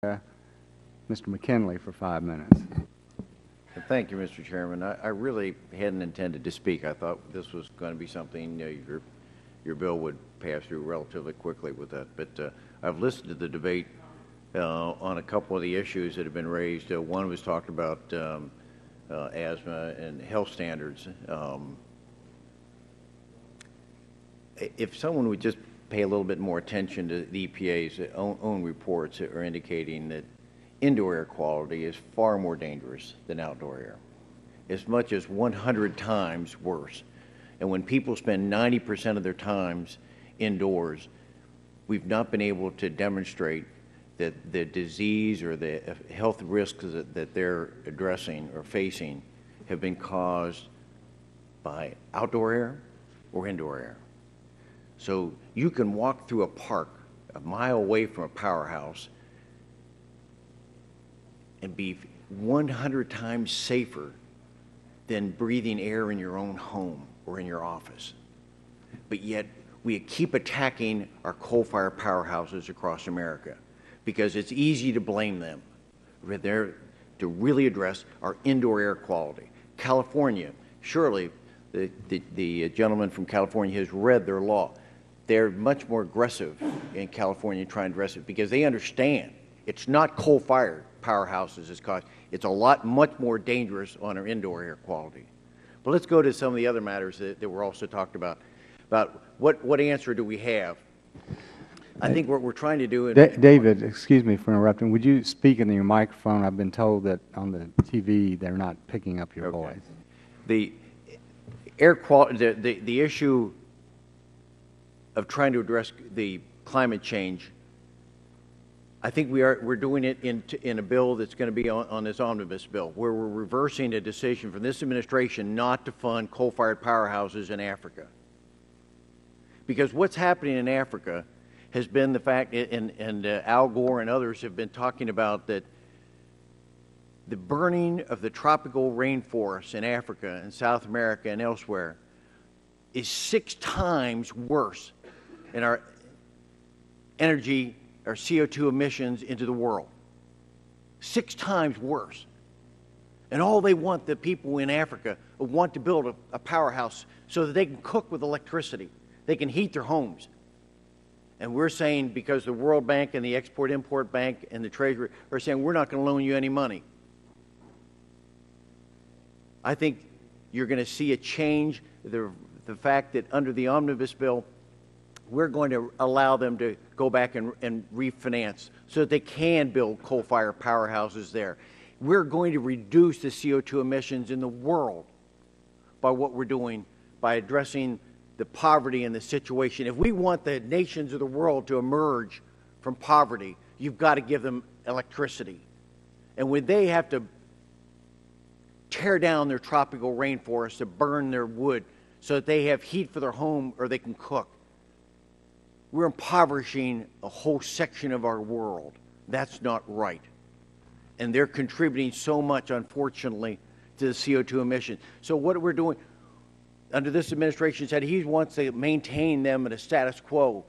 Mr. McKinley for 5 minutes. Thank you, Mr. Chairman. I really hadn't intended to speak. I thought this was going to be something your bill would pass through relatively quickly with that. But I've listened to the debate on a couple of the issues that have been raised. One was talked about asthma and health standards. If someone would just pay a little bit more attention to the EPA's own reports that are indicating that indoor air quality is far more dangerous than outdoor air, as much as 100 times worse. And when people spend 90% of their times indoors, we've not been able to demonstrate that the disease or the health risks that they're addressing or facing have been caused by outdoor air or indoor air. So you can walk through a park a mile away from a powerhouse and be 100 times safer than breathing air in your own home or in your office. But yet we keep attacking our coal-fired powerhouses across America because it's easy to blame them. We're there to really address our indoor air quality. California, surely the gentleman from California has read their law. They're much more aggressive in California trying to address it because they understand it's not coal-fired powerhouses it's caused. It's much more dangerous on our indoor air quality. But let's go to some of the other matters that were also talked about what answer do we have? I think what we're trying to do... David, excuse me for interrupting. Would you speak into your microphone? I've been told that on the TV they're not picking up your voice. The air quality, the issue of trying to address the climate change, I think we're doing it in a bill that's going to be on this omnibus bill, where we're reversing a decision from this administration not to fund coal-fired powerhouses in Africa. Because what's happening in Africa has been the fact, and Al Gore and others have been talking about that the burning of the tropical rainforests in Africa and South America and elsewhere is 6 times worse in our energy, our CO2 emissions into the world. 6 times worse. And all they want, the people in Africa, want to build a powerhouse so that they can cook with electricity. They can heat their homes. And we're saying, because the World Bank and the Export-Import Bank and the Treasury are saying, we're not going to loan you any money. I think you're going to see a change, the fact that under the omnibus bill, we're going to allow them to go back and refinance so that they can build coal-fired powerhouses there. We're going to reduce the CO2 emissions in the world by what we're doing, by addressing the poverty and the situation. If we want the nations of the world to emerge from poverty, you've got to give them electricity. And when they have to tear down their tropical rainforests to burn their wood so that they have heat for their home or they can cook, we're impoverishing a whole section of our world. That's not right. And they're contributing so much, unfortunately, to the CO2 emissions. So what we're doing under this administration said he wants to maintain them at a status quo.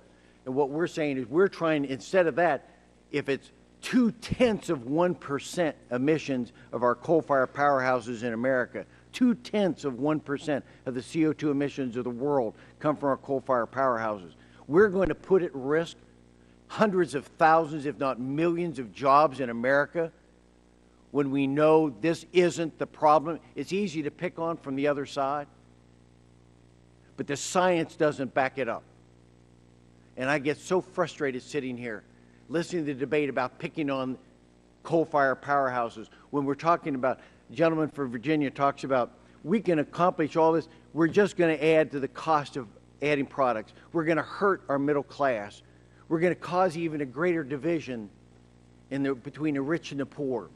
And what we're saying is we're trying, instead of that, if it's 0.2% emissions of our coal-fired powerhouses in America, 0.2% of the CO2 emissions of the world come from our coal-fired powerhouses. We're going to put at risk hundreds of thousands, if not millions, of jobs in America when we know this isn't the problem. It's easy to pick on from the other side, but the science doesn't back it up. And I get so frustrated sitting here listening to the debate about picking on coal-fired powerhouses when we're talking about, the gentleman from Virginia talks about, we can accomplish all this, we're just going to add to the cost of adding products. We're going to hurt our middle class. We're going to cause even a greater division between the rich and the poor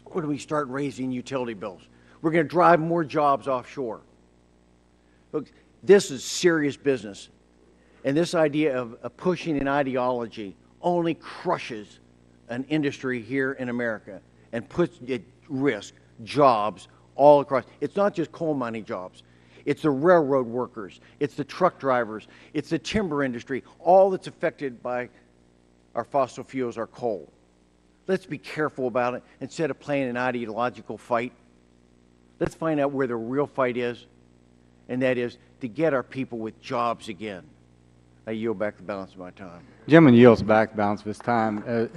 when we start raising utility bills. We're going to drive more jobs offshore. Look, this is serious business. And this idea of pushing an ideology only crushes an industry here in America and puts at risk jobs all across. It's not just coal mining jobs. It's the railroad workers. It's the truck drivers. It's the timber industry. All that's affected by our fossil fuels, our coal. Let's be careful about it. Instead of playing an ideological fight, let's find out where the real fight is, and that is to get our people with jobs again. I yield back the balance of my time. Gentleman yields back the balance of his time.